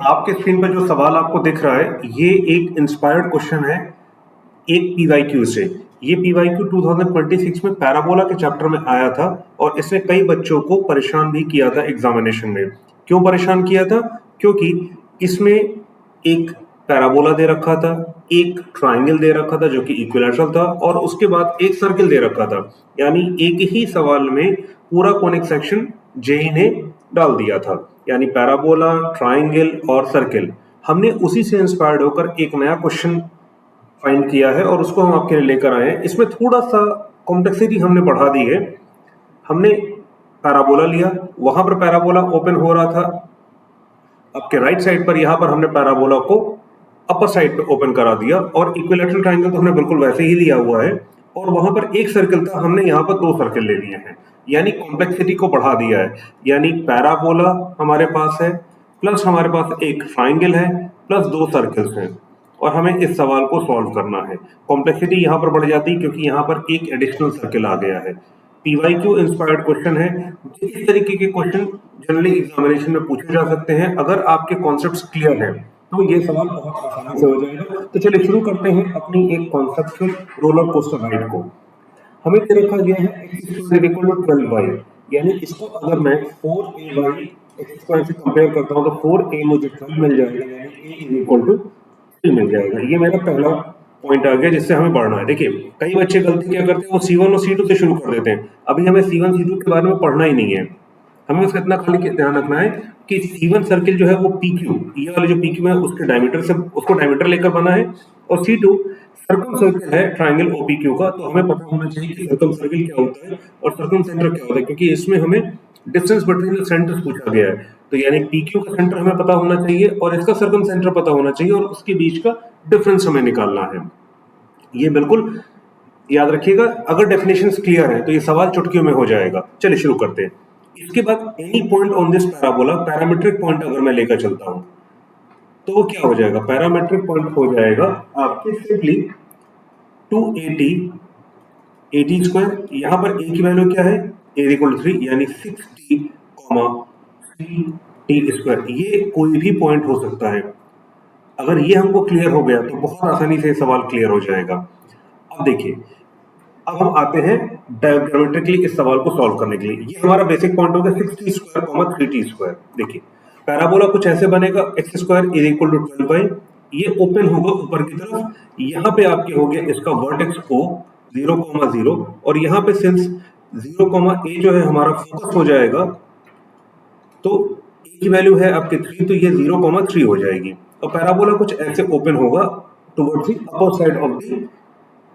आपके स्क्रीन पर जो सवाल आपको दिख रहा है ये एक इंस्पायर्ड क्वेश्चन है एक पीवाईक्यू से। ये पीवाईक्यू 2026 में पैराबोला के चैप्टर में आया था और इसने कई बच्चों को परेशान भी किया था एग्जामिनेशन में। क्यों परेशान किया था? क्योंकि इसमें एक पैराबोला दे रखा था, एक ट्राइंगल दे रखा था जो कि इक्विलैटरल था और उसके बाद एक सर्किल दे रखा था। यानी एक ही सवाल में पूरा कोनिक सेक्शन जेई ने डाल दिया था, यानी पैराबोला, ट्राइंगल और सर्किल। हमने उसी से इंस्पायर्ड होकर एक नया क्वेश्चन फाइंड किया है और उसको हम आपके लिए लेकर आए हैं। इसमें थोड़ा सा कॉम्प्लेक्सिटी हमने बढ़ा दी है। हमने पैराबोला लिया, वहां पर पैराबोला ओपन हो रहा था आपके राइट साइड पर, यहां पर हमने पैराबोला को अपर साइड पे ओपन करा दिया और इक्विलैटरल ट्राइंगल तो हमने बिल्कुल वैसे ही लिया हुआ है और वहां पर एक सर्किल था, हमने यहाँ पर दो सर्किल ले लिए हैं, यानी कॉम्प्लेक्सिटी को बढ़ा दिया है। यानी पैराबोला हमारे पास है प्लस हमारे पास एक ट्राइंगल है प्लस दो सर्किल्स हैं और हमें इस सवाल को सॉल्व करना है। कॉम्प्लेक्सिटी यहाँ पर बढ़ जाती है क्योंकि यहाँ पर एक एडिशनल सर्किल आ गया है। पीवाईक्यू इंस्पायर्ड क्वेश्चन है। इस तरीके के क्वेश्चन जनरली एग्जामिनेशन में पूछे जा सकते हैं। अगर आपके कॉन्सेप्ट्स क्लियर हैं तो ये सवाल बहुत आसानी से हो जाएगा। तो चलिए शुरू करते हैं अपनी एक कॉन्सेप्चुअल रोलर कोस्टर राइड को। हमें दे रखा गया है x इक्वल टू 12y, यानी इसको अगर मैं 4ay x स्क्वायर से कंपेयर करता हूं तो 4a मुझे 12 मिल जाएगा, यानी a इज इक्वल टू 3 मिल जाएगा। ये मेरा पहला पॉइंट आ गया जिससे हमें बढ़ना है। देखिए कई बच्चे गलती क्या करते हैं, वो C1 और C2 से शुरू कर देते हैं। अभी हमें C1 C2 के बारे में पढ़ना ही नहीं है। हमें उसका इतना खाली ध्यान रखना है कि C1 सर्किल जो है वो PQ, ये वाले जो PQ है उसके डायमीटर से उसको डायमीटर लेकर बना है और C2 सर्कम सर्किल है ट्राइंगल OPQ का। तो हमें पता होना चाहिए कि सर्कम सर्किल क्या होता है और सर्कम सेंटर क्या होता है, क्योंकि इसमें हमें डिस्टेंस बिटवीन द सेंटर्स पूछा गया है। तो यानी PQ का सेंटर हमें पता होना चाहिए और इसका सर्कम सेंटर पता होना चाहिए और उसके बीच का डिफरेंस हमें निकालना है। ये बिल्कुल याद रखिएगा। अगर डेफिनेशंस क्लियर है तो ये सवाल चुटकियों में हो जाएगा। चलिए शुरू करते हैं। इसके बाद any point on this parabola, parametric point अगर मैं लेकर चलता हूं तो वो क्या हो जाएगा? पैरामीट्रिक पॉइंट हो जाएगा आपके सिंपली 280 80 स्क्वायर। यहां पर ए की वैल्यू क्या है? ए इक्वल टू 3, यानी 6t 3t स्क्वायर। ये कोई भी पॉइंट हो सकता है। अगर ये हमको क्लियर हो गया तो बहुत आसानी से सवाल क्लियर हो जाएगा। अब देखिए, अब हम आते हैं डायग्रामेट्रिकली इस सवाल को सॉल्व करने के लिए। ये हमारा बेसिक पॉइंट होगा 6t स्क्वायर 3t स्क्वायर। देखिए पैराबोला कुछ ऐसे बनेगा, x square is equal to 12y। ये ओपन होगा ऊपर की तरफ, यहाँ पे आपके हो गया इसका वर्टेक्स O 0,0 और यहाँ पे सिंस 0,a जो है हमारा फोकस हो जाएगा, तो a की वैल्यू है आपके 3, तो ये 0,3 हो जाएगी। और पैराबोला कुछ ऐसे ओपन होगा towards the upper side of the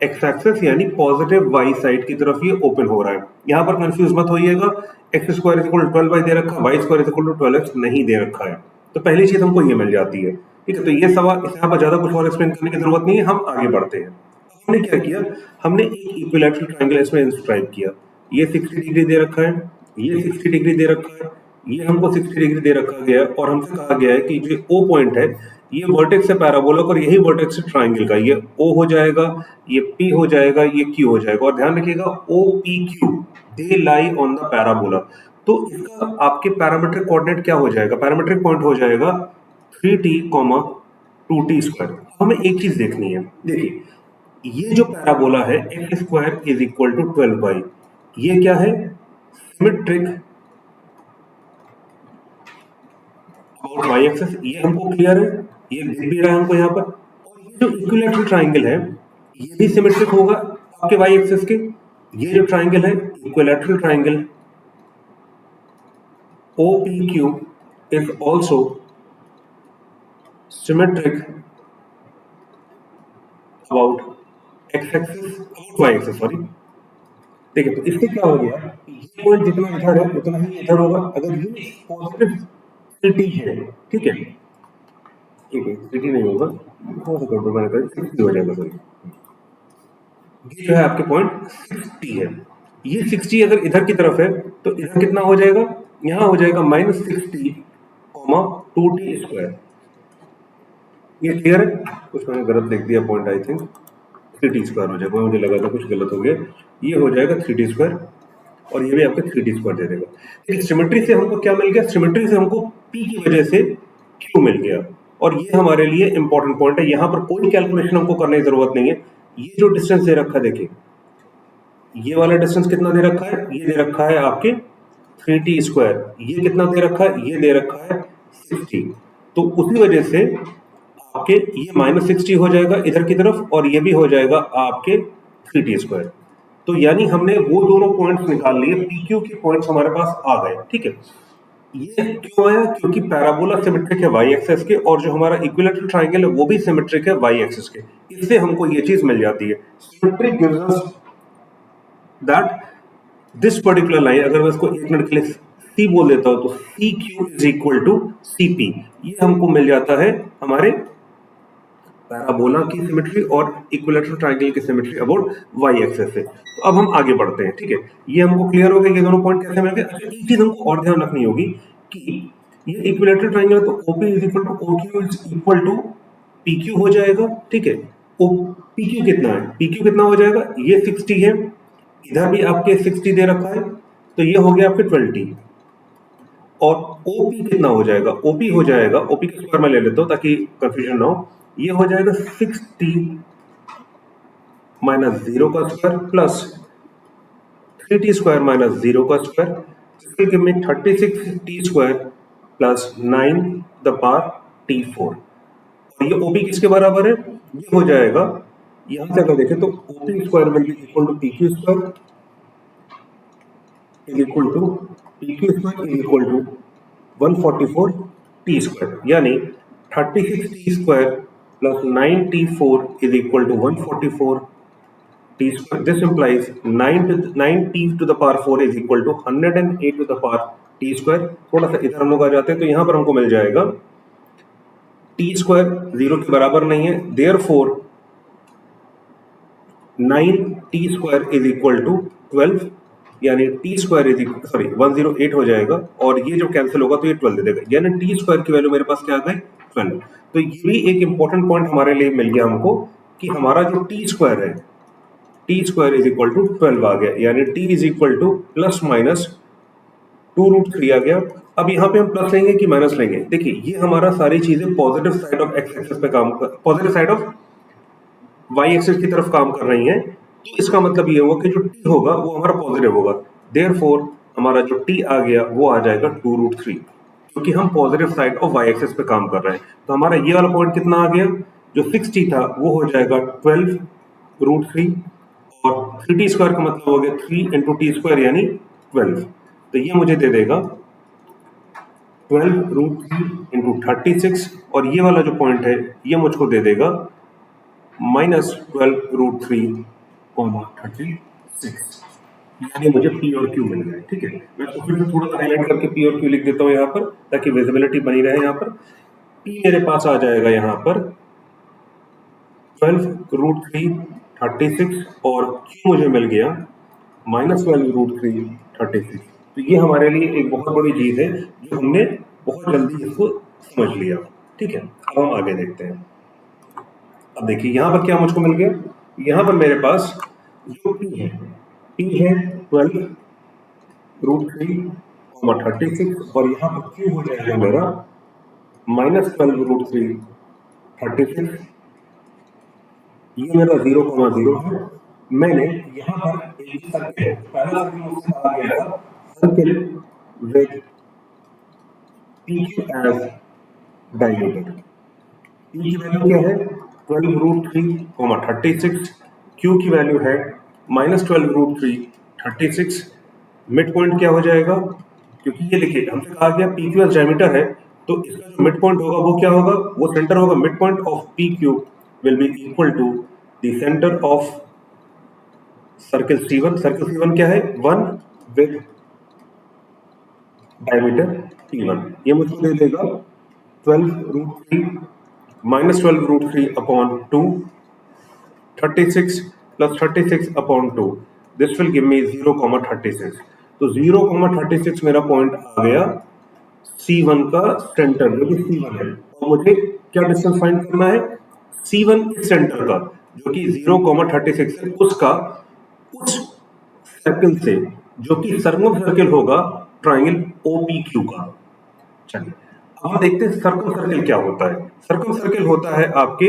x axis, यानी पॉजिटिव वाई साइड की तरफ ये ओपन हो रहा है। यहाँ पर कंफ्यूज मत होइएगा, x square is equal to 12y दे रखा है, y square is equal to 12x नहीं दे रखा है। तो पहली चीज हमको ये मिल जाती है। ठीक है, तो ये सवाल यहाँ पर ज्यादा कुछ और एक्सप्लेन करने की जरूरत नहीं है, हम आगे बढ़ते हैं। हमने क्या किया, हमने एक इक्विलैटरल ट्रायंगल इसमें इंस्क्राइब किया। ये 60 डिग्री दे रखा है, ये 60 डिग्री दे रखा है, ये हमको 60 डिग्री दे रखा गया है और हमसे कहा गया है कि जो O पॉइंट है ये वर्टेक्स है पैराबोला और यही वर्टेक्स है ट्राइंगल का। ये O हो जाएगा, ये P हो जाएगा, ये Q हो जाएगा। और ध्यान रखिएगा OPQ they lie on the parabola. तो इसका आपके पैरामीट्रिक कोऑर्डिनेट क्या हो जाएगा? पैरामीट्रिक पॉइंट हो जाएगा 3t 2t स्क्वायर। हमें एक चीज देखनी है, देखिए ये जो पैराबोला है x square is equal to 12y, ये क्या है? Symmetric about y axis. ये हमको क्लियर है, ये दिख भी रहा है हमको यहाँ पर। और ये जो इक्विलैटरल ट्राइंगल है ये भी सिमेट्रिक होगा आपके y एक्सिस के। ये जो ट्राइंगल है equilateral triangle OPQ is also symmetric about x axis about y axis, sorry. देखिए तो इससे क्या हो गया, ये पॉइंट जितना इधर है उतना ही इधर होगा। अगर ये पॉजिटिव सिटी है, ठीक है, ठीक है, सिटी नहीं होगा, थोड़ा सा गड़बड़ मैंने कर 60 हो जाएगा। सॉरी, ये जो है आपके पॉइंट 60 है। ये 60 अगर इधर की तरफ है तो इधर कितना हो जाएगा? यहाँ हो जाएगा -60 2t स्क्वायर। ये क्लियर है? कुछ मैंने गलत लिख दिया point, I think 3t square हो जाएगा, मुझे लगा था कुछ गलत हो गया। ये हो जाएगा 3t स्क्वायर और ये भी आपके 3t स्क्वायर दे देगा। लेकिन सिमेट्री से हमको क्या मिल गया? सिमेट्री से हमको P की वजह से क्यू मिल गया। और ये हमारे लिए इंपॉर्टेंट पॉइंट है, यहां पर कोई कैलकुलेशन हमको करने की जरूरत नहीं है। ये जो डिस्टेंस दे रखा है, देखिए ये वाला डिस्टेंस कितना दे रखा है, ये दे रखा है आपके 3t²। ये कितना दे रखा है, ये दे रखा है 60। तो उसी वजह से आपके ये -60 हो जाएगा इधर की तरफ, और ये भी हो जाएगा आपके 3t²। तो यानी हमने वो दोनों पॉइंट्स निकाल लिए, PQ के पॉइंट्स हमारे पास आ गए, ठीक है। ये क्यों आया, क्योंकि पैराबोला सिमेट्रिक है वाई एक्सिस के, और जो हमारा इक्विलेटरल ट्रायंगल है वो भी सिमेट्रिक है वाई एक्सिस के। इससे हमको ये चीज मिल जाती है। Symmetric gives us that this particular line, अगर मैं इसको एक मिनट के लिए सी बोल देता हूं तो CQ is equal to CP, ये हमको मिल जाता है हमारे पैराबोला की सिमेट्री और इक्विलेटरल ट्रायंगल की सिमेट्री अबाउट वाई एक्सिस से। तो अब हम आगे बढ़ते हैं, ठीक है। ये हमको क्लियर हो गया, ये दोनों पॉइंट कैसे मिल गए। अच्छा, एक चीज हमको और ध्यान रखनी होगी कि ये इक्विलेटरल ट्रायंगल है, तो OP is equal to OQ is equal to PQ हो जाएगा, ठीक है। PQ कितना है, PQ कितना हो जाएगा, ये 60 है, इधर भी आपके 60 दे रखा है, तो ये हो गया आपके 12T। और OP कितना हो जाएगा, OP हो जाएगा, OP के स्क्वायर में ले लेता हूं ताकि कंफ्यूजन ना हो। ये हो जाएगा 6T माइनस 0 का स्क्वायर प्लस 3T² माइनस 0 का स्क्वायर, इसके give me 36T² plus 9 the power T4। और ये OP किसके बराबर है, ये हो जाएगा, यहां से अगर देखें तो OP² will be equal to PQ² is equal to PQ² is equal to 144T², यानी 36T² plus 9T4 is equal to 144T². This implies 9T to the power 4 is equal to 108 to the power T²। थोड़ा सा इधर हम लोग आ जाते हैं, तो यहां पर हमको मिल जाएगा T² 0 के बराबर नहीं है, therefore 9T² is equal to 12, यानी T² इज इक्वल, सॉरी 108 हो जाएगा, और ये जो कैंसिल होगा तो ये 12 दे देगा, यानी T² की वैल्यू मेरे पास क्या आ गई, 12। तो ये भी एक इंपॉर्टेंट पॉइंट हमारे लिए मिल गया हमको कि हमारा जो T² है, T² इज इक्वल टू 12 आ गया, यानी T is equal two plus minus 2√3 आ गया। अब यहाँ पे हम प्लस लेंगे कि माइनस लेंगे, देखिए ये हमारा सारी चीजें positive side of x axis पे काम कर, positive side of y axis की तरफ काम कर रही हैं। तो इसका मतलब ये होगा कि जो T होगा वो हमारा पॉजिटिव होगा, देयरफॉर हमारा जो T आ गया वो आ जाएगा 2√3, क्योंकि हम positive side of y axis पे काम कर रहे हैं। तो हमारा ये वाला पॉइंट कितना आ गया, जो 60 था वो हो जाएगा 12√3, और 3T² का मतलब हो गया 3 इंटू T² यानी 12। तो ये मुझे दे देगा 12√3 इंटू 36, और ये वाला जो पॉइंट है ये मुझको दे देगा -12√3,36, यानी मुझे P और Q मिल गए, ठीक है। मैं इसको फिर से थोड़ा सा हाईलाइट करके P और Q लिख देता हूँ यहाँ पर, ताकि विजिबिलिटी बनी रहे। यहाँ पर P मेरे पास आ जाएगा यहाँ पर 12√3,36, और Q मुझे मिल गया -12√3,36। तो ये हमारे लिए एक बहुत बड़ी चीज है जो हमने बहुत जल्दी इसको समझ लिया, ठीक है। अब हम आगे देखते हैं। अब देखिए यहाँ पर क्या मुझको मिल गया, यहाँ पर मेरे पास जो P है 12√3,36, और यहाँ पर Q हो जाएगा मेरा -12√3,36। ये मेरा 0,0 है। मैंने यहाँ पर एक सर्किल, पहला सर्किल मुझसे कहा गया था circle with PQ as diameter. P की वैल्यू क्या है 12√3,36, Q की वैल्यू है -12√3,36। मिड पॉइंट क्या हो जाएगा, क्योंकि ये देखिए हमसे कहा गया PQ एज डायमीटर है, तो इसका जो मिड पॉइंट होगा वो क्या होगा, वो सेंटर होगा। Mid point of PQ will be equal to the centre of circle C1। Circle C1 क्या है, 1 विद डायमीटर P1। ये मुझको दे देगा 12√3 -12√3 upon 2, 36 plus 36 upon 2, this will give me 0,36। तो 0,36 मेरा पॉइंट आ गया C1 का सेंटर, जो कि C1 है, और मुझे क्या डिस्टेंस फाइंड करना है, C1 इस सेंटर का जो कि 0,36 है, उसका उस सर्किल से जो कि सरकम सर्किल होगा ट्राइंगल OPQ का। चलिए अब हम देखते हैं सर्कम सर्किल क्या होता है। सर्कम सर्किल होता है आपके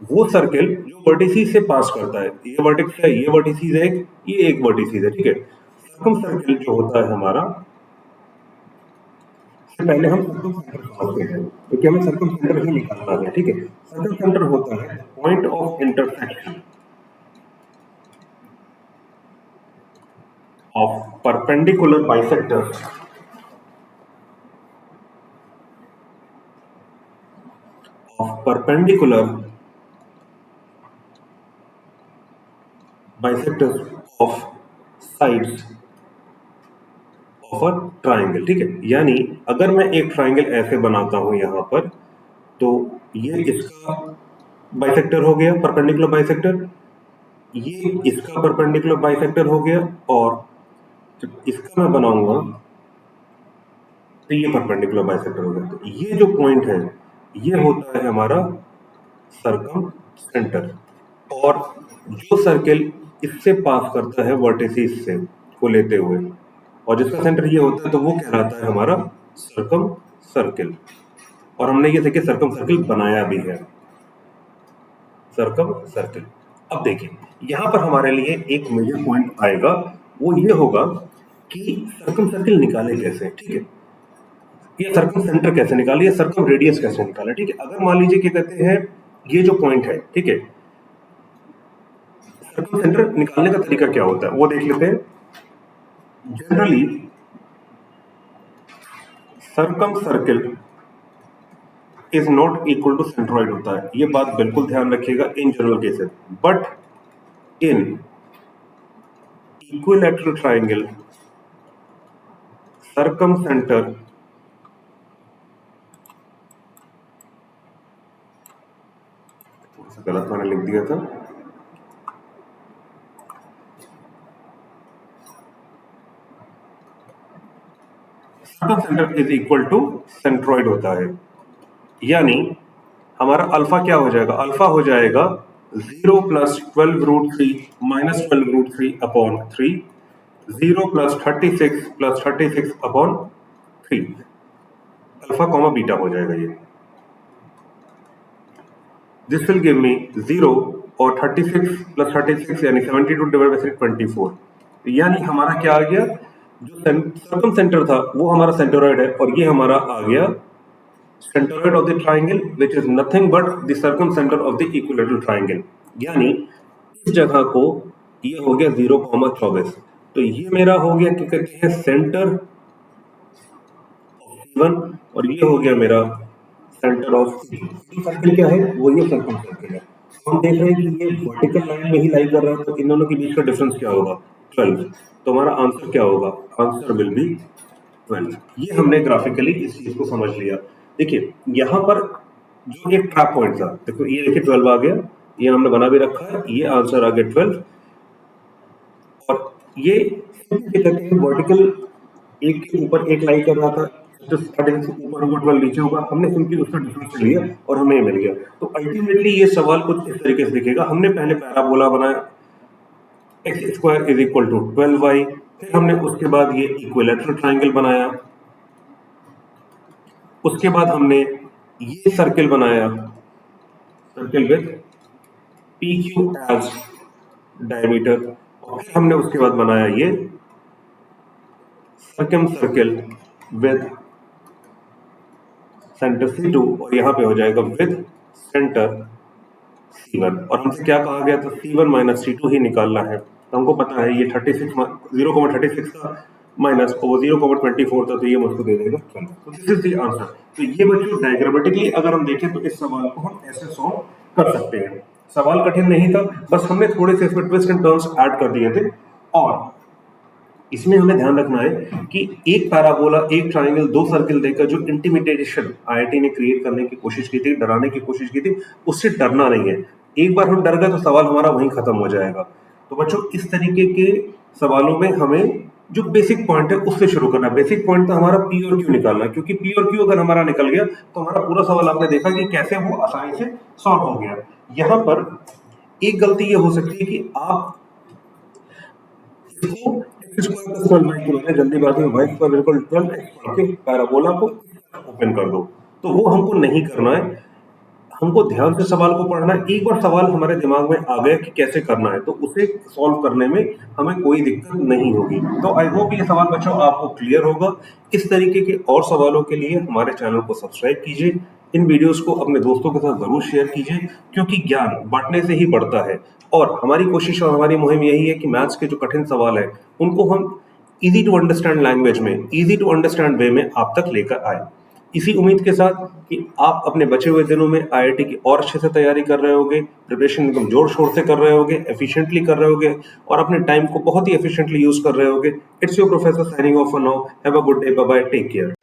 वो सर्किल जो वर्टिसेस से पास करता है। ये वर्टेक्स है, ये वर्टिसेस है, ये एक वर्टिसेस है, ठीक है। सर्कम सर्किल जो होता है हमारा, पहले हम सर्कम सेंटर समझते हैं, क्योंकि हमें सर्कम सेंटर ही निकालना है, ठीक है। सर्कम सेंटर होता है point of intersection of perpendicular bisectors of perpendicular bisectors of sides of a triangle, ठीक है। यानी अगर मैं एक ट्राइंगल ऐसे बनाता हूं यहां पर, तो ये इसका बाइसेक्टर हो गया, परपेंडिकुलर बाइसेक्टर, ये इसका परपेंडिकुलर बाइसेक्टर हो गया, और जब इसका मैं बनाऊंगा तो ये परपेंडिकुलर बाइसेक्टर हो गया। तो ये जो पॉइंट है ये होता है हमारा सर्कम सेंटर। और जो सर्किल इससे पास करता है वर्टिसेस से को लेते हुए, और जिसका सेंटर ये होता है, तो वो कहलाता है हमारा सर्कम सर्किल। और हमने ये देखिए सर्कम सर्किल बनाया भी है, सर्कम सर्किल। अब देखिए यहां पर हमारे लिए एक मेजर पॉइंट आएगा, वो ये होगा कि सर्कम सर्किल निकाले कैसे, ठीक है। ये सर्कम सेंटर कैसे निकाले, या सर्कम रेडियस कैसे निकाले, ठीक है। अगर मान लीजिए क्या कहते हैं, ये जो पॉइंट है, ठीक है, सर्कम सेंटर निकालने का तरीका क्या होता है वो देख लेते हैं। Generally circumcircle is not equal to centroid होता है, ये बात बिल्कुल ध्यान रखिएगा in general cases. But in equilateral triangle circumcentre थोड़ा सा गलत मैंने लिख दिया था, circumcentre is equal to centroid होता है। यानी हमारा अल्फा क्या हो जाएगा, अल्फा हो जाएगा 0 plus 12√3 minus 12√3 upon 3, 0 plus 36 upon 3, alpha comma beta हो जाएगा ये। दिस विल गिव मी 0 और 36 प्लस 36 यानी 72 डिवाइड बाय 24। यानी हमारा क्या आ गया, जो सर्कम सेंटर था वो हमारा सेंटरोइड है, और ये हमारा आ गया centroid of the triangle which is nothing but the circum centre of the equilateral triangle. यानी इस जगह को ये हो गया 0,24, तो ये मेरा हो गया क्या कहते हैं सेंटर वन, और ये हो गया मेरा सेंटर ऑफ सर्किल। क्या है वो, ये सर्कम सर्किल है। हम देख रहे हैं कि ये वर्टिकल लाइन में ही लाई कर रहा है, तो इन दोनों के बीच का डिफरेंस क्या होगा, 12। तो हमारा आंसर क्या होगा, आंसर विल बी 12। ये हमने ग्राफिकली इस चीज को समझ लिया। देखिए यहाँ पर जो एक ट्रैप पॉइंट था, देखो ये देखिए 12 आ गया, ये हमने बना भी रखा है, ये आंसर आ गया 12। और ये कहते हैं वर्टिकल एक के ऊपर एक लाइन कर रहा था, जो स्टार्टिंग से ऊपर होगा 12 नीचे होगा, हमने सिंपली उसका डिफरेंस लिया और हमें ये मिल गया। तो अल्टीमेटली ये सवाल कुछ इस तरीके से दिखेगा। हमने पहले पैराबोला बनाया, x square is equal to 12y, फिर हमने उसके बाद ये इक्विलैटरल ट्राइंगल बनाया, उसके बाद हमने ये सर्किल बनाया, circle with P Q as diameter, और फिर हमने उसके बाद बनाया ये circum circle with centre C2, और यहाँ पे हो जाएगा विद सेंटर C1। और हमसे क्या कहा गया था, C1 माइनस C2 ही निकालना है। तो हमको पता है ये 36 0,36 का माइनस और 0,24 था, तो ये मुझको दे देगा 12। तो दिस इज द आंसर। तो ये बच्चों डायग्रामेटिकली अगर हम देखें तो इस सवाल को हम ऐसे सॉल्व कर सकते हैं। सवाल कठिन नहीं था, बस हमने थोड़े से इसमें ट्विस्ट एंड टर्न्स ऐड कर दिए थे। और इसमें हमें ध्यान रखना है कि एक पैराबोला, एक ट्राइंगल, दो सर्किल देकर जो इंटिमिडेशन आईआईटी ने क्रिएट करने की कोशिश की थी, डराने की कोशिश की थी, उससे डरना नहीं है। एक बार हम डर गए तो सवाल हमारा वहीं खत्म हो जाएगा। तो बच्चों इस तरीके के सवालों में हमें जो बेसिक पॉइंट है उससे शुरू करना है। बेसिक पॉइंट तो हमारा पी और क्यू निकालना है, क्योंकि पी और क्यू अगर हमारा निकल गया तो हमारा पूरा सवाल आपने देखा कि कैसे वो आसानी से सॉल्व हो गया। यहाँ पर एक गलती ये हो सकती है कि आप इसको जल्दीबाजी में भाई बिल्कुल 12 पैराबोला को ओपन कर दो, तो वो हमको नहीं करना है। हमको ध्यान से सवाल को पढ़ना है। एक बार सवाल हमारे दिमाग में आ गया कि कैसे करना है, तो उसे सॉल्व करने में हमें कोई दिक्कत नहीं होगी। तो आई होप ये सवाल बच्चों आपको क्लियर होगा। इस तरीके के और सवालों के लिए हमारे चैनल को सब्सक्राइब कीजिए। इन वीडियोस को अपने दोस्तों के साथ जरूर शेयर कीजिए, क्योंकि ज्ञान बांटने से ही बढ़ता है। और हमारी कोशिश और हमारी मुहिम यही है कि मैथ्स के जो कठिन सवाल है उनको हम इजी टू अंडरस्टैंड लैंग्वेज में, इजी टू अंडरस्टैंड वे में आप तक लेकर आए। इसी उम्मीद के साथ कि आप अपने बचे हुए दिनों में आईआईटी की और अच्छे से तैयारी कर रहे होगे, प्रिपरेशन एकदम जोर शोर से कर रहे होगे, एफिशिएंटली कर रहे होगे और अपने टाइम को बहुत ही एफिशिएंटली यूज कर रहे होगे। It's your professor signing off for now. Have a good day, bye bye, take care.